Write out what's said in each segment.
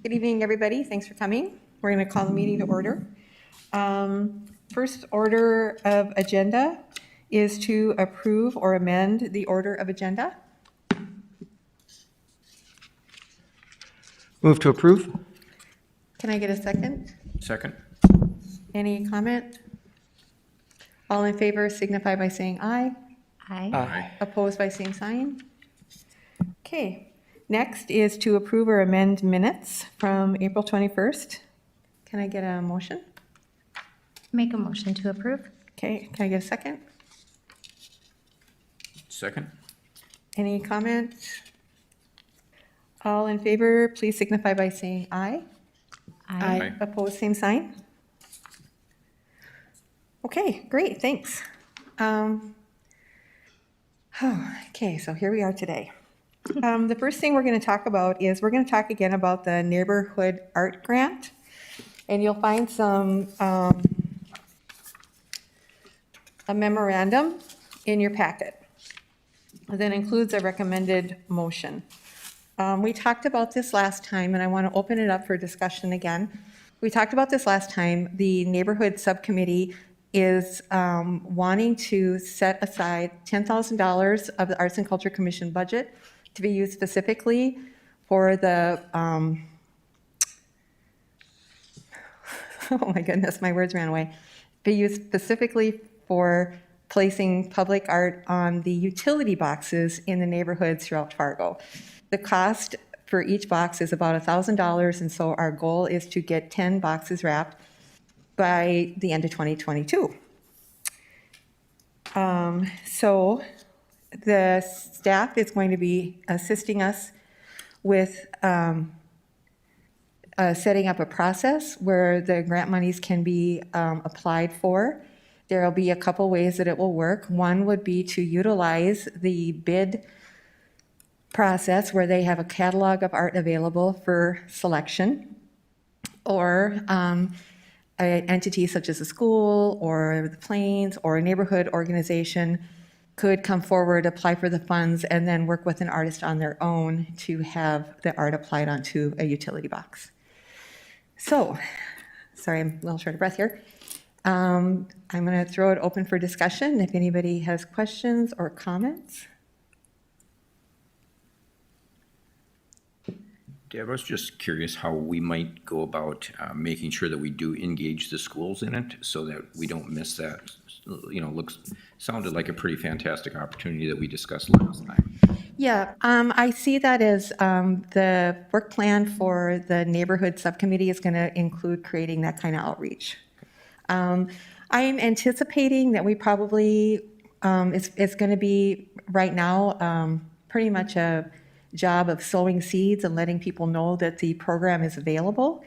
Good evening, everybody. Thanks for coming. We're going to call the meeting to order. First order of agenda is to approve or amend the order of agenda. Move to approve. Can I get a second? Second. Any comment? All in favor signify by saying aye. Aye. Aye. Opposed by same sign. Okay. Next is to approve or amend minutes from April 21st. Can I get a motion? Make a motion to approve. Okay. Can I get a second? Second. Any comment? All in favor, please signify by saying aye. Aye. Opposed, same sign. Okay, great, thanks. Okay, so here we are today. The first thing we're going to talk about is we're going to talk again about the neighborhood art grant. And you'll find some, a memorandum in your packet that includes a recommended motion. We talked about this last time, and I want to open it up for discussion again. We talked about this last time. The neighborhood subcommittee is wanting to set aside $10,000 of the Arts and Culture Commission budget to be used specifically for the, oh my goodness, my words ran away. Be used specifically for placing public art on the utility boxes in the neighborhoods throughout Fargo. The cost for each box is about $1,000, and so our goal is to get 10 boxes wrapped by the end of 2022. So the staff is going to be assisting us with setting up a process where the grant monies can be applied for. There will be a couple ways that it will work. One would be to utilize the bid process where they have a catalog of art available for selection, or an entity such as a school or the Plains or a neighborhood organization could come forward, apply for the funds, and then work with an artist on their own to have the art applied onto a utility box. So, sorry, I'm a little short of breath here. I'm going to throw it open for discussion if anybody has questions or comments. Deb, I was just curious how we might go about making sure that we do engage the schools in it so that we don't miss that. You know, sounded like a pretty fantastic opportunity that we discussed last time. Yeah, I see that as the work plan for the neighborhood subcommittee is going to include creating that kind of outreach. I'm anticipating that we probably, it's going to be right now pretty much a job of sowing seeds and letting people know that the program is available.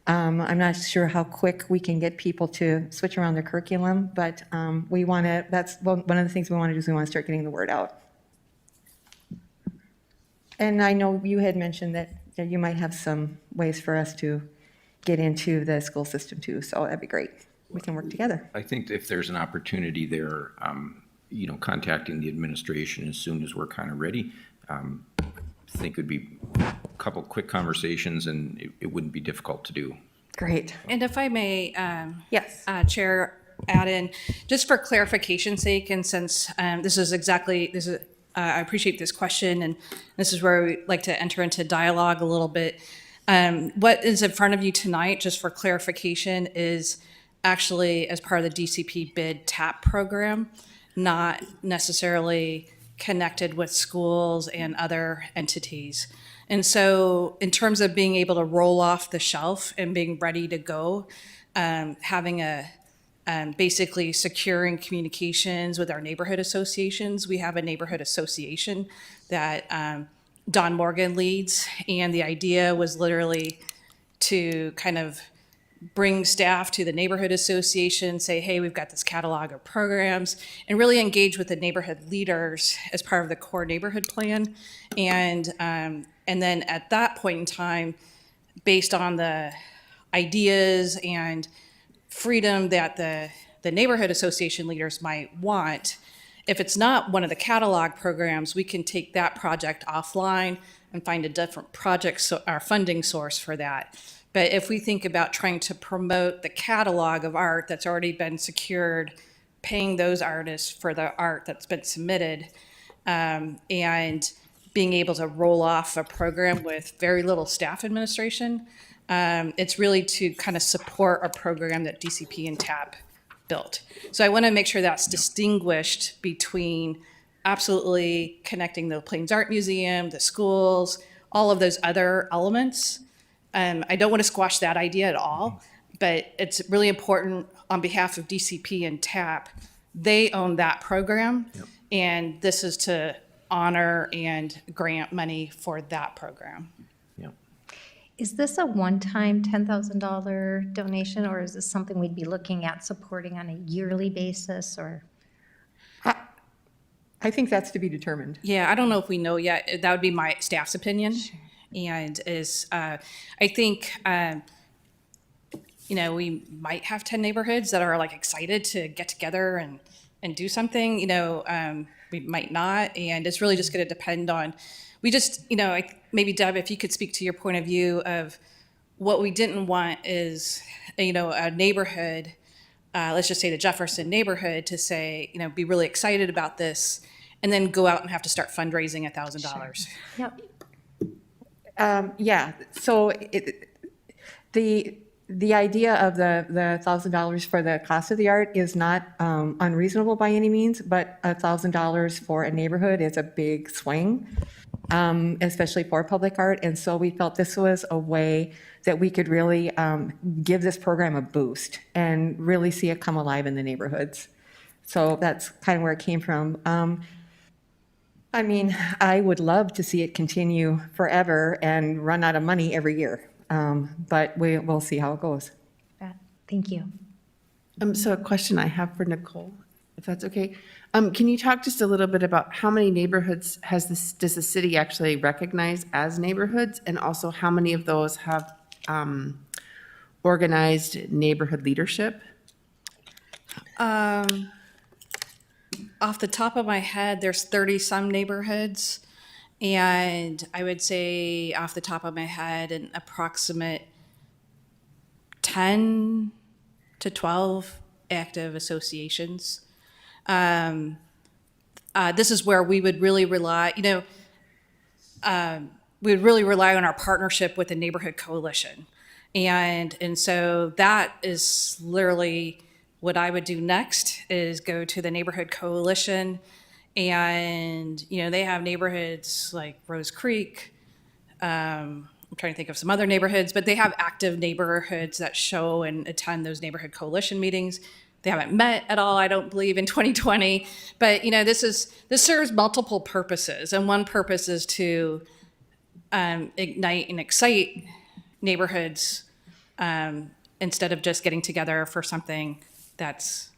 I'm not sure how quick we can get people to switch around their curriculum, but we want to, that's one of the things we want to do is we want to start getting the word out. And I know you had mentioned that you might have some ways for us to get into the school system too, so that'd be great. We can work together. I think if there's an opportunity there, you know, contacting the administration as soon as we're kind of ready, I think it would be a couple quick conversations and it wouldn't be difficult to do. Great. And if I may, Yes. Chair, add in, just for clarification's sake, and since I appreciate this question, and this is where we like to enter into dialogue a little bit. What is in front of you tonight, just for clarification, is actually as part of the DCP bid TAP program, not necessarily connected with schools and other entities. And so in terms of being able to roll off the shelf and being ready to go, having basically securing communications with our neighborhood associations. We have a neighborhood association that Don Morgan leads, and the idea was literally to kind of bring staff to the neighborhood association, say, hey, we've got this catalog of programs, and really engage with the neighborhood leaders as part of the core neighborhood plan. And then at that point in time, based on the ideas and freedom that the neighborhood association leaders might want, if it's not one of the catalog programs, we can take that project offline, and find a different project, so our funding source for that. But if we think about trying to promote the catalog of art that's already been secured, paying those artists for the art that's been submitted, and being able to roll off a program with very little staff administration, it's really to kind of support a program that DCP and TAP built. So I want to make sure that's distinguished between absolutely connecting the Plains Art Museum, the schools, all of those other elements. I don't want to squash that idea at all, but it's really important on behalf of DCP and TAP. They own that program, and this is to honor and grant money for that program. Yeah. Is this a one-time $10,000 donation, or is this something we'd be looking at supporting on a yearly basis, or? I think that's to be determined. Yeah, I don't know if we know yet. That would be my staff's opinion. And I think, we might have 10 neighborhoods that are like excited to get together and do something, we might not. And it's really just going to depend on, maybe Deb, if you could speak to your point of view of what we didn't want is, a neighborhood, let's just say the Jefferson neighborhood, to say, be really excited about this and then go out and have to start fundraising $1,000. Yep. Yeah, so the idea of the $1,000 for the cost of the art is not unreasonable by any means, but $1,000 for a neighborhood is a big swing, especially for public art. And so we felt this was a way that we could really give this program a boost and really see it come alive in the neighborhoods. So that's kind of where it came from. I mean, I would love to see it continue forever and run out of money every year, but we'll see how it goes. Thank you. So a question I have for Nicole, if that's okay. Can you talk just a little bit about how many neighborhoods does the city actually recognize as neighborhoods? And also how many of those have organized neighborhood leadership? Off the top of my head, there's 30-some neighborhoods. And I would say off the top of my head, an approximate 10 to 12 active associations. This is where we would really rely, we would really rely on our partnership with the neighborhood coalition. And so that is literally what I would do next, is go to the neighborhood coalition. And, they have neighborhoods like Rose Creek. I'm trying to think of some other neighborhoods, but they have active neighborhoods that show and attend those neighborhood coalition meetings. They haven't met at all, I don't believe, in 2020. But, this serves multiple purposes. And one purpose is to ignite and excite neighborhoods instead of just getting together for something that's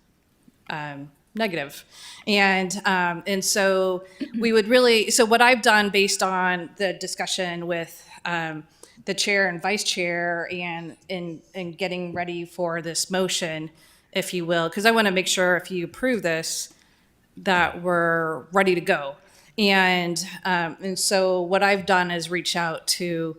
negative. And so we would really, so what I've done based on the discussion with the chair and vice chair and in getting ready for this motion, if you will, because I want to make sure if you approve this, that we're ready to go. And so what I've done is reach out to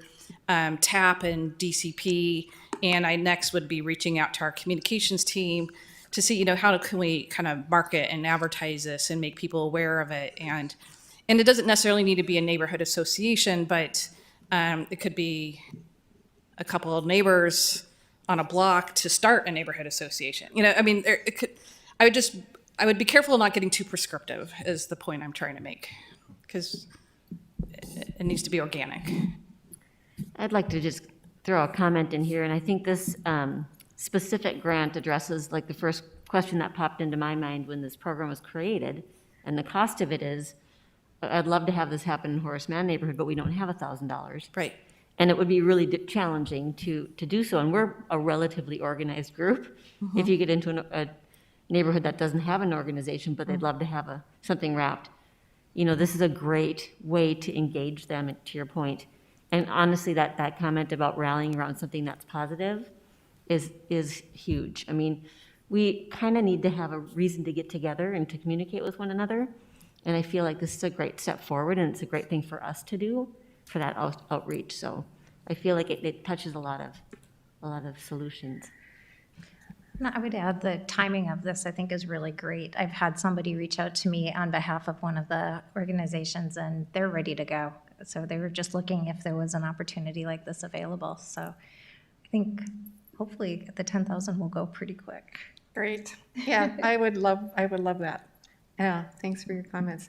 TAP and DCP, and I next would be reaching out to our communications team to see, how can we kind of market and advertise this and make people aware of it. And it doesn't necessarily need to be a neighborhood association, but it could be a couple of neighbors on a block to start a neighborhood association. I would be careful not getting too prescriptive is the point I'm trying to make, because it needs to be organic. I'd like to just throw a comment in here, and I think this specific grant addresses like the first question that popped into my mind when this program was created, and the cost of it is, I'd love to have this happen in Horace Mann neighborhood, but we don't have $1,000. Right. And it would be really challenging to do so, and we're a relatively organized group. If you get into a neighborhood that doesn't have an organization, but they'd love to have something wrapped, this is a great way to engage them, to your point. And honestly, that comment about rallying around something that's positive is huge. I mean, we kind of need to have a reason to get together and to communicate with one another. And I feel like this is a great step forward, and it's a great thing for us to do. for that outreach. So I feel like it touches a lot of solutions. And I would add the timing of this, I think, is really great. I've had somebody reach out to me on behalf of one of the organizations, and they're ready to go. So they were just looking if there was an opportunity like this available. So I think hopefully the 10,000 will go pretty quick. Great. Yeah, I would love that. Yeah, thanks for your comments.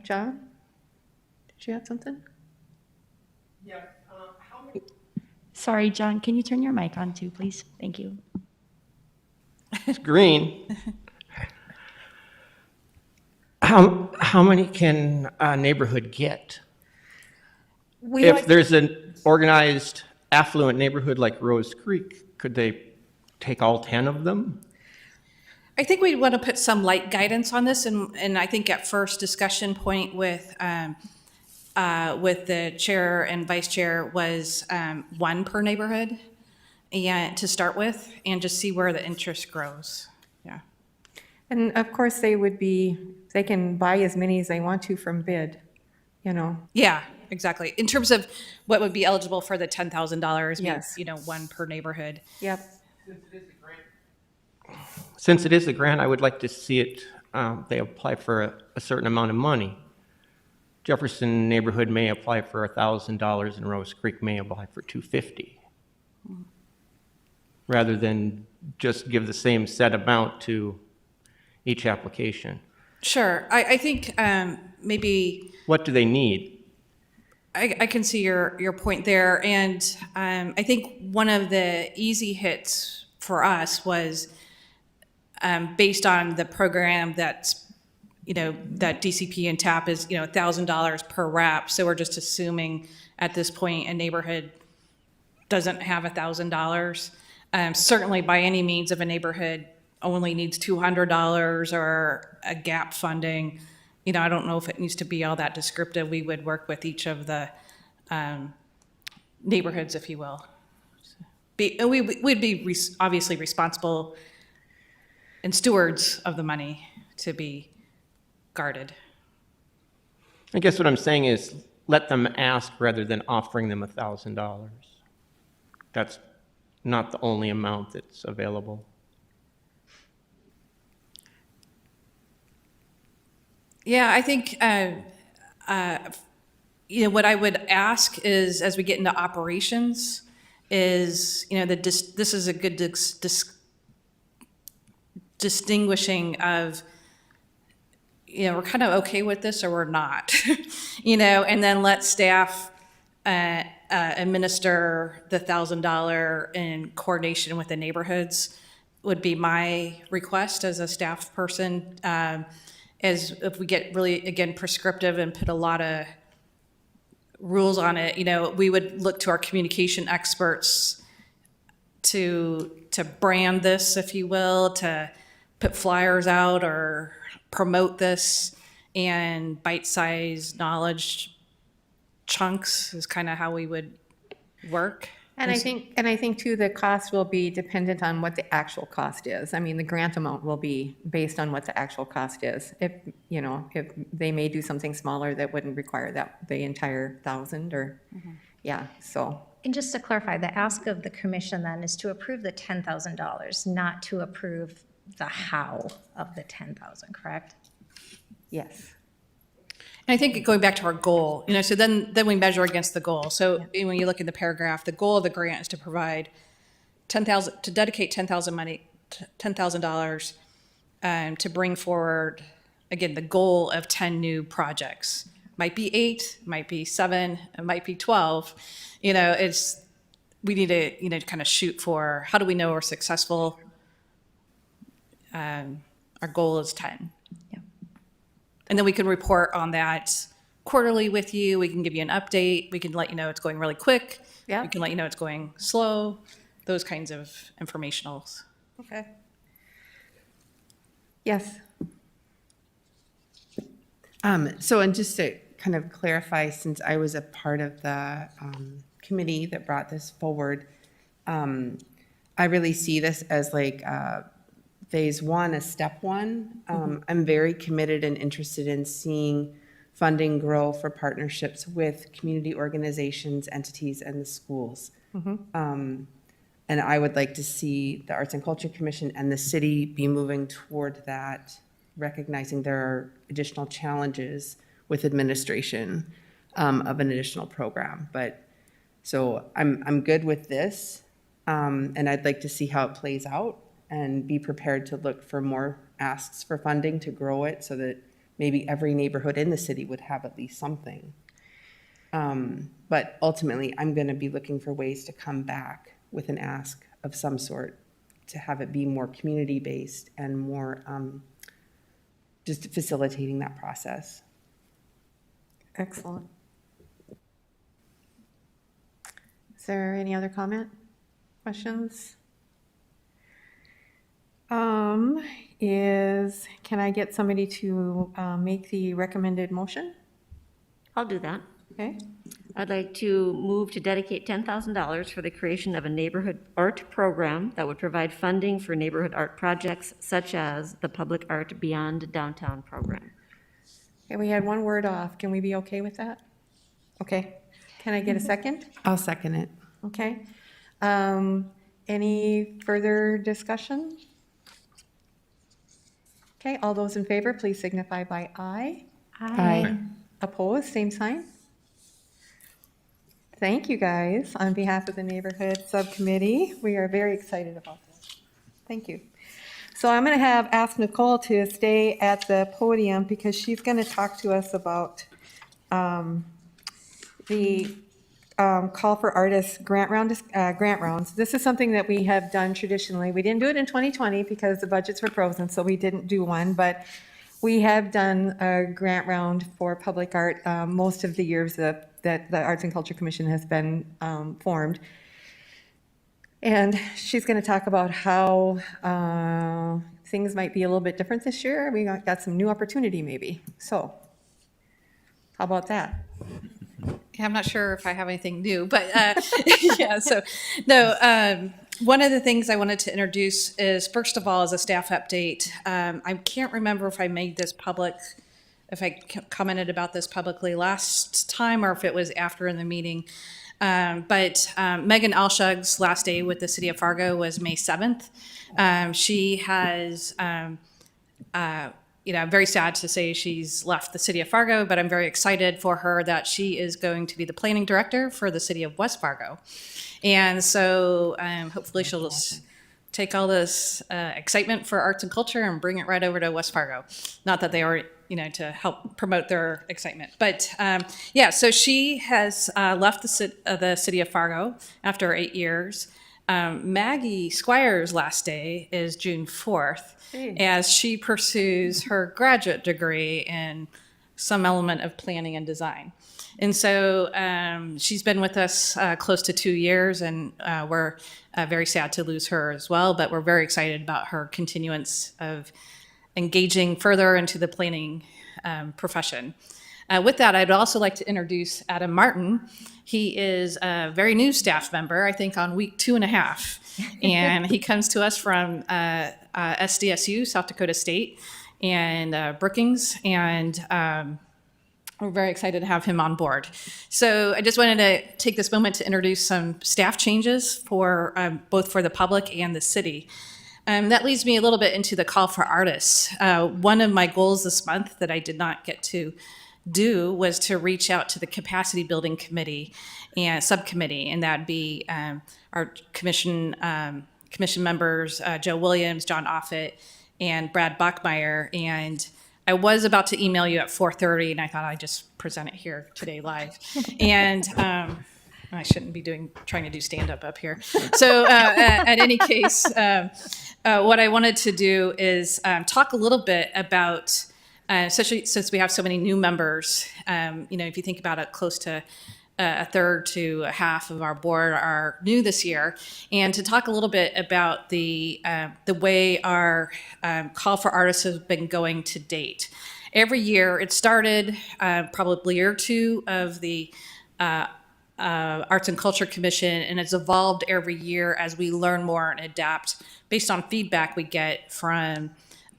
John? Did you have something? Sorry, John, can you turn your mic on too, please? Thank you. It's green. How many can a neighborhood get? If there's an organized affluent neighborhood like Rose Creek, could they take all 10 of them? I think we'd want to put some light guidance on this, and I think at first discussion point with the chair and vice chair was one per neighborhood, and to start with, and just see where the interest grows. Yeah. And of course, they can buy as many as they want to from bid, you know. Yeah, exactly. In terms of what would be eligible for the $10,000, Yes. one per neighborhood. Yep. Since it is a grant, I would like to see it, they apply for a certain amount of money. Jefferson neighborhood may apply for $1,000 and Rose Creek may apply for $250. Rather than just give the same set amount to each application. Sure. I think maybe What do they need? I can see your point there. And I think one of the easy hits for us was based on the program that's, that DCP and TAP is, $1,000 per wrap. So we're just assuming at this point a neighborhood doesn't have $1,000. Certainly by any means, if a neighborhood only needs $200 or a gap funding, I don't know if it needs to be all that descriptive. We would work with each of the neighborhoods, if you will. We'd be obviously responsible and stewards of the money to be guarded. I guess what I'm saying is let them ask rather than offering them $1,000. That's not the only amount that's available. Yeah, I think, what I would ask is, as we get into operations, is, this is a good distinguishing of, we're kind of okay with this or we're not, and then let staff administer the $1,000 in coordination with the neighborhoods would be my request as a staff person. As if we get really, again, prescriptive and put a lot of rules on it, we would look to our communication experts to brand this, if you will, to put flyers out or promote this, and bite-sized knowledge chunks is kind of how we would work. And I think too, the cost will be dependent on what the actual cost is. I mean, the grant amount will be based on what the actual cost is. If they may do something smaller that wouldn't require the entire 1,000 or, yeah, so. And just to clarify, the ask of the commission then is to approve the $10,000, not to approve the how of the 10,000, correct? Yes. And I think going back to our goal, so then we measure against the goal. So when you look in the paragraph, the goal of the grant is to provide dedicate $10,000 to bring forward, again, the goal of 10 new projects. Might be 8, might be 7, it might be 12. We need to, kind of shoot for, how do we know we're successful? Our goal is 10. And then we can report on that quarterly with you. We can give you an update. We can let you know it's going really quick. Yeah. We can let you know it's going slow. Those kinds of informationals. Okay. Yes. So, and just to kind of clarify, since I was a part of the committee that brought this forward, I really see this as like phase one, a step one. I'm very committed and interested in seeing funding grow for partnerships with community organizations, entities, and the schools. And I would like to see the Arts and Culture Commission and the city be moving toward that, recognizing there are additional challenges with administration of an additional program. But, so I'm good with this, and I'd like to see how it plays out and be prepared to look for more asks for funding to grow it so that maybe every neighborhood in the city would have at least something. But ultimately, I'm going to be looking for ways to come back with an ask of some sort to have it be more community-based and more just facilitating that process. Excellent. Is there any other comment, questions? Can I get somebody to make the recommended motion? I'll do that. Okay, I'd like to move to dedicate $10,000 for the creation of a neighborhood art program that would provide funding for neighborhood art projects such as the Public Art Beyond Downtown program. okay, we had one word off. Can we be okay with that? Okay, can I get a second? I'll second it. Okay. Any further discussion? Okay, all those in favor, please signify by aye. Aye. Opposed, same sign. Thank you, guys. On behalf of the Neighborhood Subcommittee, we are very excited about this. Thank you. So I'm going to ask Nicole to stay at the podium because she's going to talk to us about the call for artists grant rounds. This is something that we have done traditionally. We didn't do it in 2020 because the budgets were frozen, so we didn't do one, but we have done a grant round for public art most of the years that the Arts and Culture Commission has been formed. And she's going to talk about how things might be a little bit different this year. We got some new opportunity maybe. So how about that? Yeah, I'm not sure if I have anything new, but yeah, so no, one of the things I wanted to introduce is, first of all, as a staff update, I can't remember if I made this public, if I commented about this publicly last time or if it was after in the meeting. But Megan Alshug's last day with the city of Fargo was May 7th. She has, I'm very sad to say she's left the city of Fargo, but I'm very excited for her that she is going to be the planning director for the city of West Fargo. And so hopefully she'll just take all this excitement for arts and culture and bring it right over to West Fargo. Not that they are, to help promote their excitement. But yeah, so she has left the city of Fargo after 8 years. Maggie Squire's last day is June 4th as she pursues her graduate degree in some element of planning and design. And so she's been with us close to 2 years, and we're very sad to lose her as well, but we're very excited about her continuance of engaging further into the planning profession. With that, I'd also like to introduce Adam Martin. He is a very new staff member, I think on week 2.5. And he comes to us from SDSU, South Dakota State, and Brookings. And we're very excited to have him on board. So I just wanted to take this moment to introduce some staff changes for both for the public and the city. That leads me a little bit into the call for artists. One of my goals this month that I did not get to do was to reach out to the capacity building committee and subcommittee, and that'd be our commission members, Joe Williams, John Offit, and Brad Bachmeyer. And I was about to email you at 4:30, and I thought I'd just present it here today live. And I shouldn't be trying to do stand-up up here. So at any case, what I wanted to do is talk a little bit about, especially since we have so many new members, if you think about it, close to a third to a half of our board are new this year, and to talk a little bit about the way our call for artists has been going to date. Every year, it started probably a year or two of the Arts and Culture Commission, and it's evolved every year as we learn more and adapt based on feedback we get from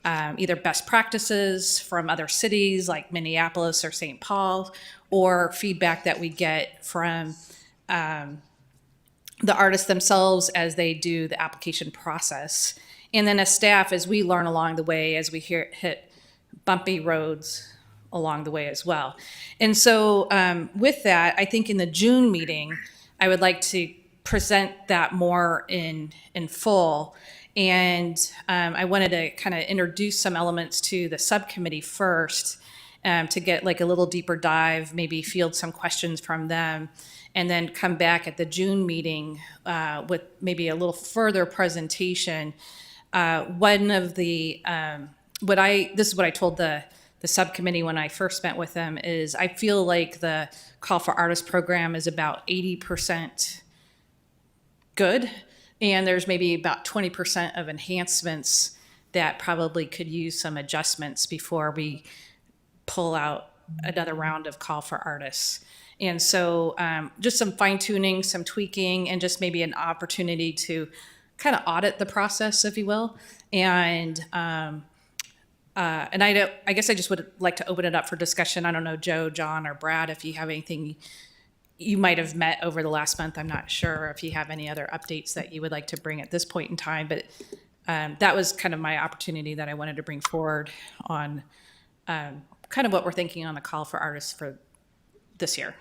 either best practices from other cities like Minneapolis or St. Paul, or feedback that we get from the artists themselves as they do the application process. And then as staff, as we learn along the way, as we hit bumpy roads along the way as well. And so with that, I think in the June meeting, I would like to present that more in full. And I wanted to kind of introduce some elements to the subcommittee first to get like a little deeper dive, maybe field some questions from them, and then come back at the June meeting with maybe a little further presentation. One of the, this is what I told the subcommittee when I first met with them, is I feel like the Call for Artists program is about 80% good, and there's maybe about 20% of enhancements that probably could use some adjustments before we pull out another round of Call for Artists. And so just some fine tuning, some tweaking, and just maybe an opportunity to kind of audit the process, if you will. And I guess I just would like to open it up for discussion. I don't know, Joe, John, or Brad, if you have anything you might have met over the last month. I'm not sure if you have any other updates that you would like to bring at this point in time, but that was kind of my opportunity that I wanted to bring forward on kind of what we're thinking on the Call for Artists for this year.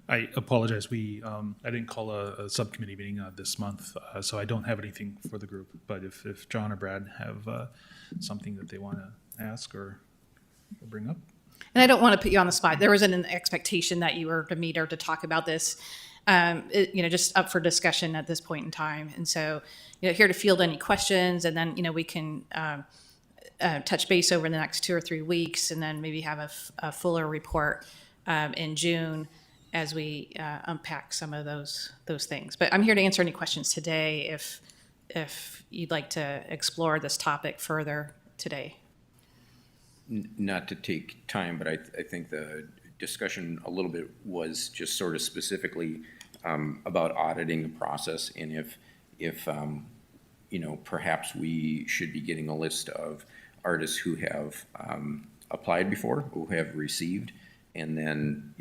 I apologize. I didn't call a subcommittee meeting this month, so I don't have anything for the group. But if John or Brad have something that they want to ask or bring up. And I don't want to put you on the spot. There wasn't an expectation that you were to meet or to talk about this, just up for discussion at this point in time. And so, here to field any questions, and then, we can touch base over the next 2 or 3 weeks, and then maybe have a fuller report in June as we unpack some of those things. But I'm here to answer any questions today if you'd like to explore this topic further today. Not to take time, but I think the discussion a little bit was just sort of specifically about auditing the process, and if perhaps we should be getting a list of artists who have applied before, who have received, and then,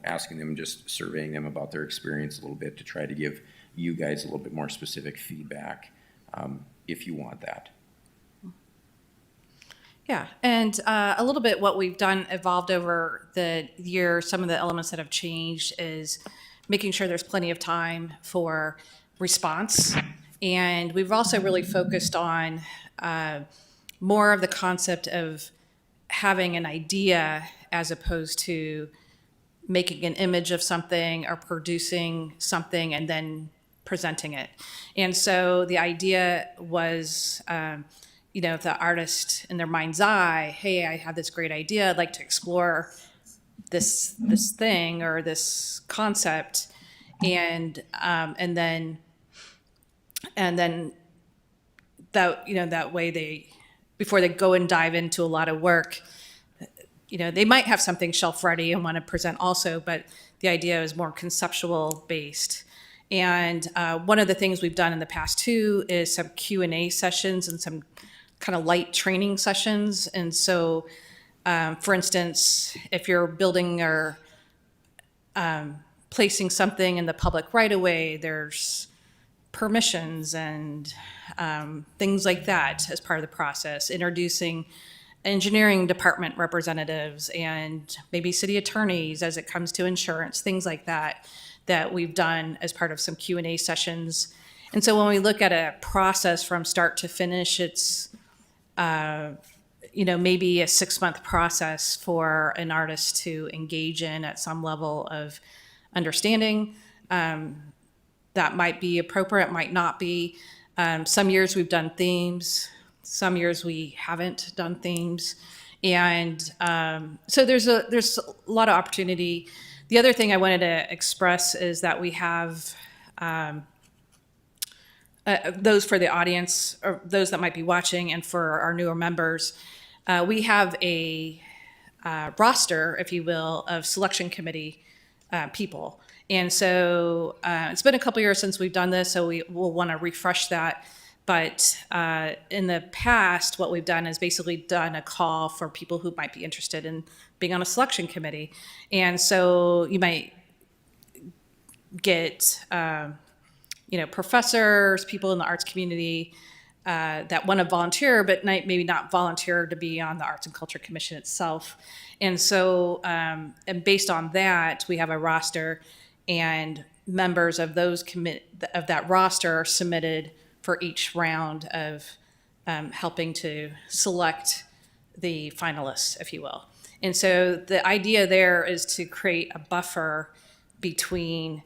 asking them, just surveying them about their experience a little bit to try to give you guys a little bit more specific feedback, if you want that. Yeah, and a little bit what we've done evolved over the year. Some of the elements that have changed is making sure there's plenty of time for response. And we've also really focused on more of the concept of having an idea as opposed to making an image of something or producing something and then presenting it. And so the idea was, if the artist in their mind's eye, hey, I have this great idea, I'd like to explore this thing or this concept, and then that way before they go and dive into a lot of work, they might have something shelf ready and want to present also, but the idea is more conceptual based. And one of the things we've done in the past too is some Q&A sessions and some kind of light training sessions. And so, for instance, if you're building or placing something in the public right away, there's permissions and things like that as part of the process, introducing engineering department representatives and maybe city attorneys as it comes to insurance, things like that we've done as part of some Q&A sessions. And so when we look at a process from start to finish, it's maybe a 6-month process for an artist to engage in at some level of understanding. That might be appropriate, might not be. Some years we've done themes, some years we haven't done themes. And so there's a lot of opportunity. The other thing I wanted to express is that we have those for the audience or those that might be watching, and for our newer members, we have a roster, if you will, of selection committee people. And so it's been a couple years since we've done this, so we will want to refresh that. But in the past, what we've done is basically done a call for people who might be interested in being on a selection committee. And so you might get, professors, people in the arts community that want to volunteer, but maybe not volunteer to be on the Arts and Culture Commission itself. And so, and based on that, we have a roster, and members of of that roster are submitted for each round of helping to select the finalists, if you will. And so the idea there is to create a buffer between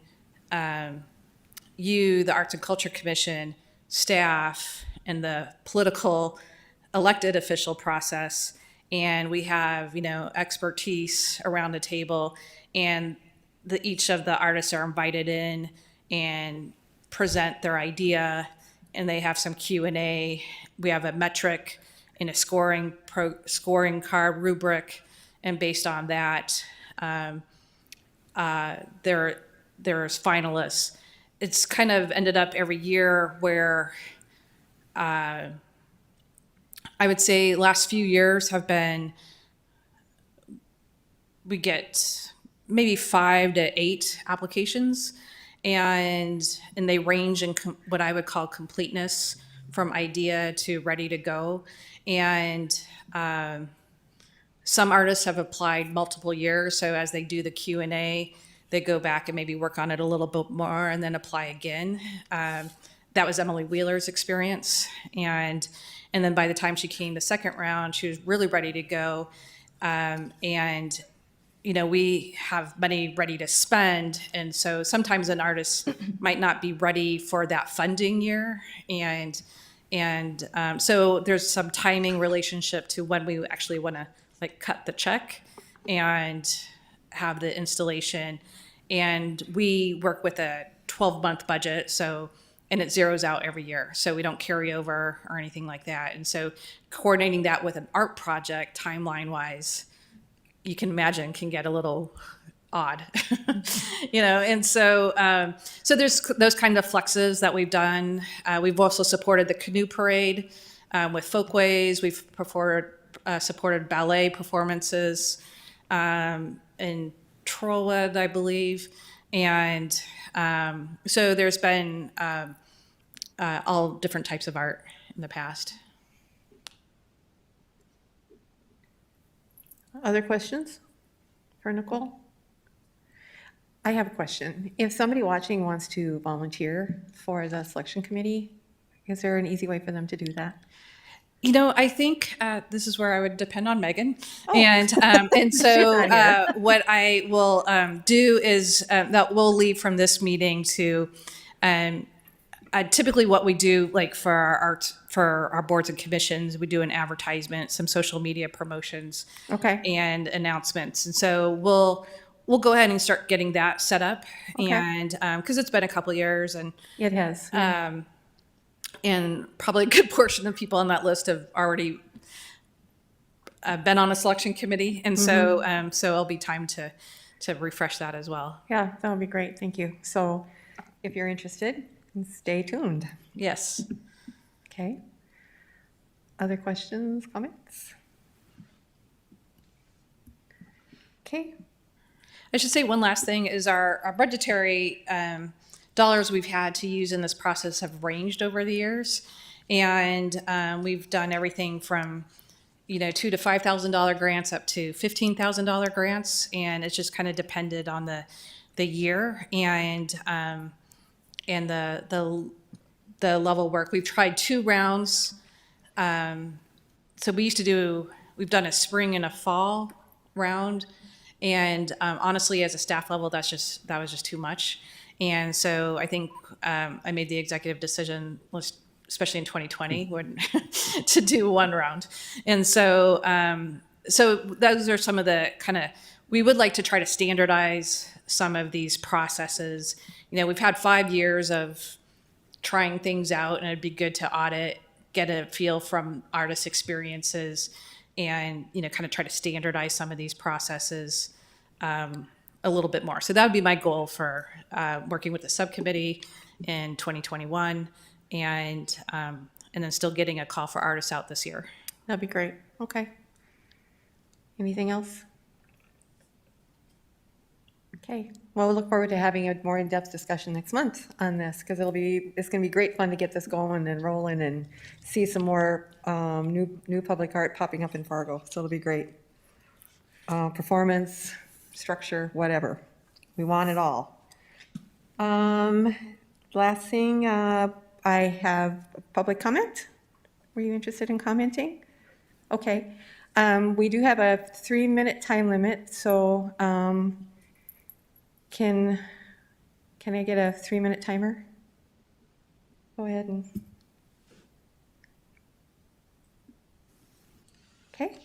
you, the Arts and Culture Commission, staff, and the political elected official process. And we have, expertise around the table, and each of the artists are invited in and present their idea, and they have some Q&A. We have a metric and a scoring card rubric, and based on that, there's finalists. It's kind of ended up every year where I would say last few years have been, we get maybe 5 to 8 applications, and they range in what I would call completeness, from idea to ready to go. And some artists have applied multiple years, so as they do the Q&A, they go back and maybe work on it a little bit more and then apply again. That was Emily Wheeler's experience. And then by the time she came the second round, she was really ready to go. And we have money ready to spend. And so sometimes an artist might not be ready for that funding year. And so there's some timing relationship to when we actually want to cut the check and have the installation. And we work with a 12-month budget, and it zeroes out every year. So we don't carry over or anything like that. And so coordinating that with an art project timeline-wise, you can imagine, can get a little odd, And so there's those kind of flexes that we've done. We've also supported the canoe parade with Folkways. We've supported ballet performances in Trollwood, I believe. And so there's been all different types of art in the past. Other questions for Nicole? I have a question. If somebody watching wants to volunteer for the selection committee, is there an easy way for them to do that? I think this is where I would depend on Megan. And so what I will do is that we'll leave from this meeting to typically what we do, for our boards and commissions, we do an advertisement, some social media promotions, and announcements. And so we'll go ahead and start getting that set up. And because it's been a couple years, and it has. And probably a good portion of people on that list have already been on a selection committee. And so it'll be time to refresh that as well. Yeah, that would be great. Thank you. So if you're interested, stay tuned. Yes. Okay. Other questions, comments? Okay. I should say one last thing is our budgetary dollars we've had to use in this process have ranged over the years. And we've done everything from, $2,000 to $5,000 grants up to $15,000 grants. And it's just kind of depended on the year and the level work. We've tried 2 rounds. So we've done a spring and a fall round. And honestly, as a staff level, that was just too much. And so I think I made the executive decision, especially in 2020, to do 1 round. And so those are some of the we would like to try to standardize some of these processes. We've had 5 years of trying things out, and it'd be good to audit, get a feel from artists' experiences, and kind of try to standardize some of these processes. a little bit more. So that would be my goal for working with the subcommittee in 2021, and then still getting a call for artists out this year. That'd be great. Okay. Anything else? Okay. Well, we look forward to having a more in-depth discussion next month on this, because it's going to be great fun to get this going and rolling and see some more new public art popping up in Fargo. So it'll be great. Performance, structure, whatever. We want it all. Last thing, I have public comment. Were you interested in commenting? Okay. We do have a 3-minute time limit, so can I get a 3-minute timer? Go ahead and. Okay.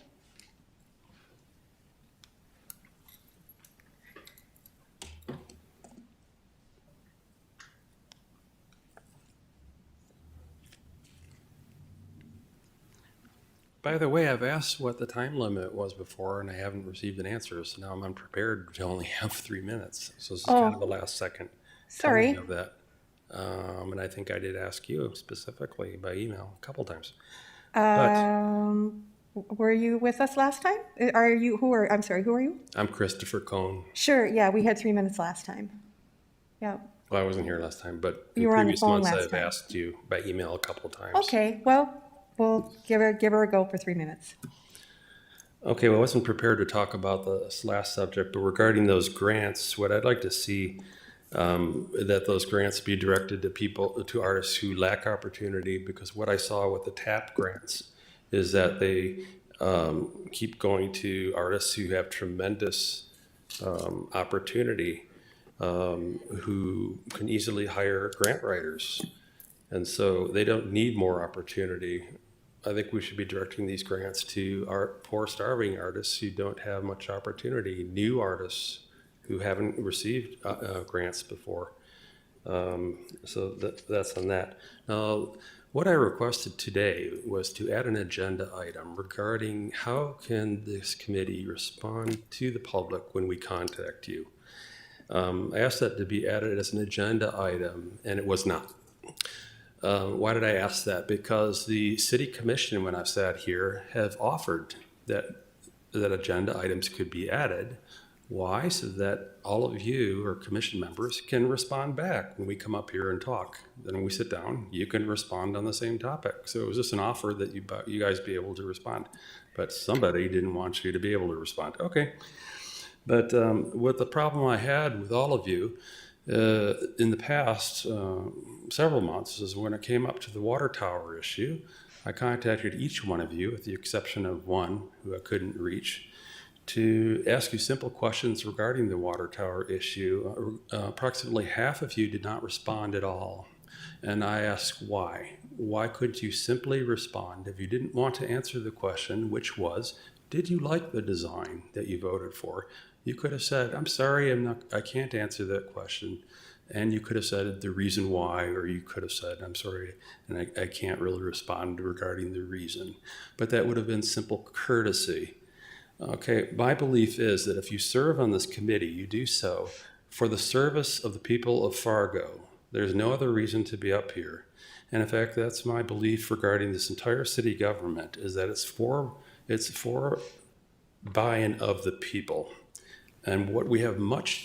By the way, I've asked what the time limit was before, and I haven't received an answer, so now I'm unprepared to only have 3 minutes. So this is kind of the last second Sorry. telling of that. And I think I did ask you specifically by email a couple times. Were you with us last time? I'm sorry, who are you? I'm Christopher Cohn. Sure, yeah, we had 3 minutes last time. Yeah. Well, I wasn't here last time, but in You were on the previous phone months last I've time. asked you by email a couple times. Okay, well, we'll give her a go for 3 minutes. Okay, well, I wasn't prepared to talk about this last subject, but regarding those grants, what I'd like to see that those grants be directed to artists who lack opportunity, because what I saw with the TAP grants is that they keep going to artists who have tremendous opportunity, who can easily hire grant writers. And so they don't need more opportunity. I think we should be directing these grants to our poor, starving artists who don't have much opportunity, new artists who haven't received grants before. So that's on that. Now, what I requested today was to add an agenda item regarding how can this committee respond to the public when we contact you. I asked that to be added as an agenda item, and it was not. Why did I ask that? Because the city commission, when I've sat here, have offered that agenda items could be added. Why? So that all of you or commission members can respond back when we come up here and talk. Then when we sit down, you can respond on the same topic. So it was just an offer that you guys be able to respond. But somebody didn't want you to be able to respond. Okay. But what the problem I had with all of you in the past several months is when it came up to the water tower issue, I contacted each one of you, with the exception of one who I couldn't reach, to ask you simple questions regarding the water tower issue. Approximately half of you did not respond at all. And I asked why. Why couldn't you simply respond if you didn't want to answer the question, which was, did you like the design that you voted for? You could have said, I'm sorry, I can't answer that question. And you could have said the reason why, or you could have said, I'm sorry, and I can't really respond regarding the reason. But that would have been simple courtesy. Okay, my belief is that if you serve on this committee, you do so for the service of the people of Fargo. There's no other reason to be up here. And in fact, that's my belief regarding this entire city government, is that it's for buy-in of the people. And what we have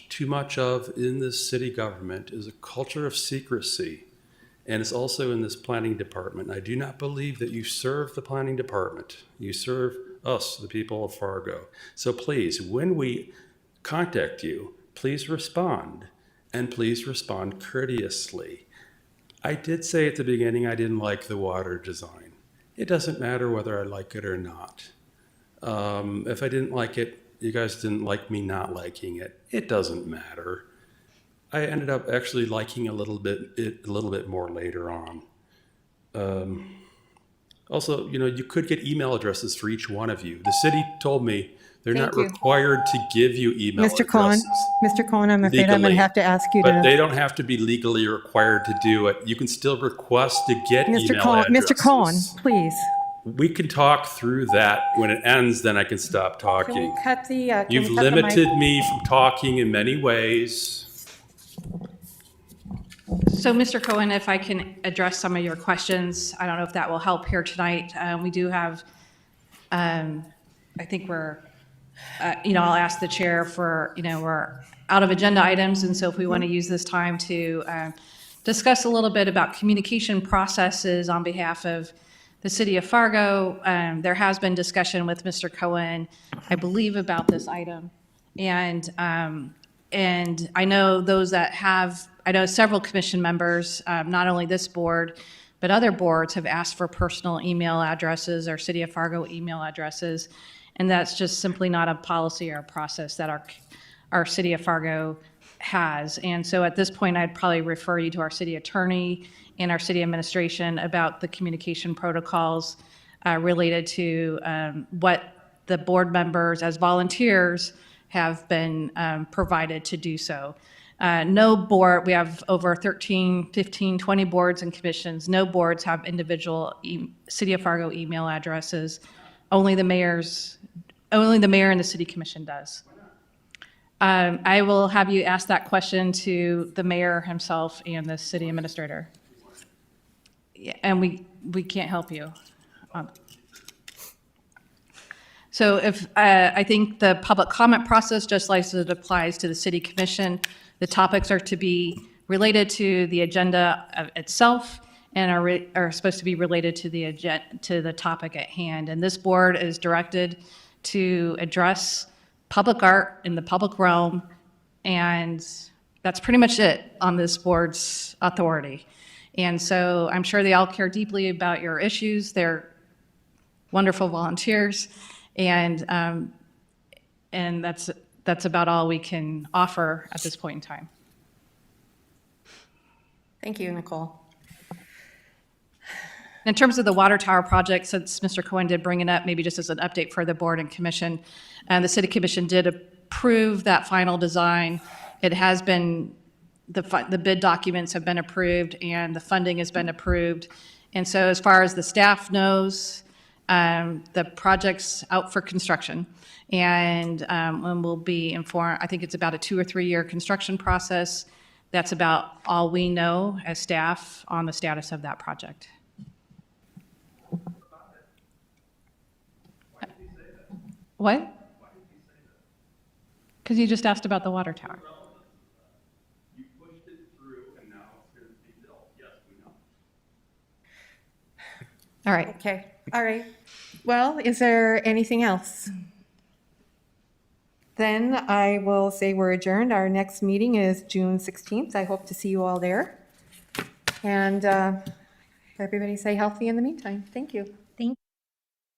too much of in this city government is a culture of secrecy. And it's also in this planning department. I do not believe that you serve the planning department. You serve us, the people of Fargo. So please, when we contact you, please respond, and please respond courteously. I did say at the beginning I didn't like the water design. It doesn't matter whether I like it or not. If I didn't like it, you guys didn't like me not liking it. It doesn't matter. I ended up actually liking a little bit more later on. Also, you could get email addresses for each one of you. The city told me they're Thank not you. required to give you email Mr. Cohen, addresses. I'm afraid I'm going Legally. to have to ask you But to. they don't have to be legally required to do it. You can still request to get email addresses. Mr. Cohen, please. We can talk through that. When it ends, then I can stop Can we talking. cut the, can we You've cut the mic? limited me from talking in many ways. So, Mr. Cohen, if I can address some of your questions, I don't know if that will help here tonight. We do have, I think we're, I'll ask the chair for, we're out of agenda items, and so if we want to use this time to discuss a little bit about communication processes on behalf of the city of Fargo, there has been discussion with Mr. Cohen, I believe, about this item. And I know I know several commission members, not only this board, but other boards have asked for personal email addresses or City of Fargo email addresses. And that's just simply not a policy or a process that our City of Fargo has. And so at this point, I'd probably refer you to our city attorney and our city administration about the communication protocols related to what the board members as volunteers have been provided to do so. No board, we have over 13, 15, 20 boards and commissions. No boards have individual City of Fargo email addresses. Only the mayor and the city commission does. I will have you ask that question to the mayor himself and the city administrator. Yeah, and we can't help you. So if, I think the public comment process, just like it applies to the city commission, the topics are to be related to the agenda itself and are supposed to be related to the topic at hand. And this board is directed to address public art in the public realm, and that's pretty much it on this board's authority. And so I'm sure they all care deeply about your issues. They're wonderful volunteers, and that's about all we can offer at this point in time. Thank you, Nicole. In terms of the water tower project, since Mr. Cohen did bring it up, maybe just as an update for the board and commission, the city commission did approve that final design. It has been, the bid documents have been approved and the funding has been approved. And so as far as the staff knows, the project's out for construction. And we'll be informed, I think it's about a 2 or 3 year construction process. That's about all we know as staff on the status of that project. What? Because you just asked about the water tower. You pushed it through and now it's going to be built. Yes, we know. All right. Okay, all right. Well, is there anything else? Then I will say we're adjourned. Our next meeting is June 16th. I hope to see you all there. And everybody stay healthy in the meantime. Thank you.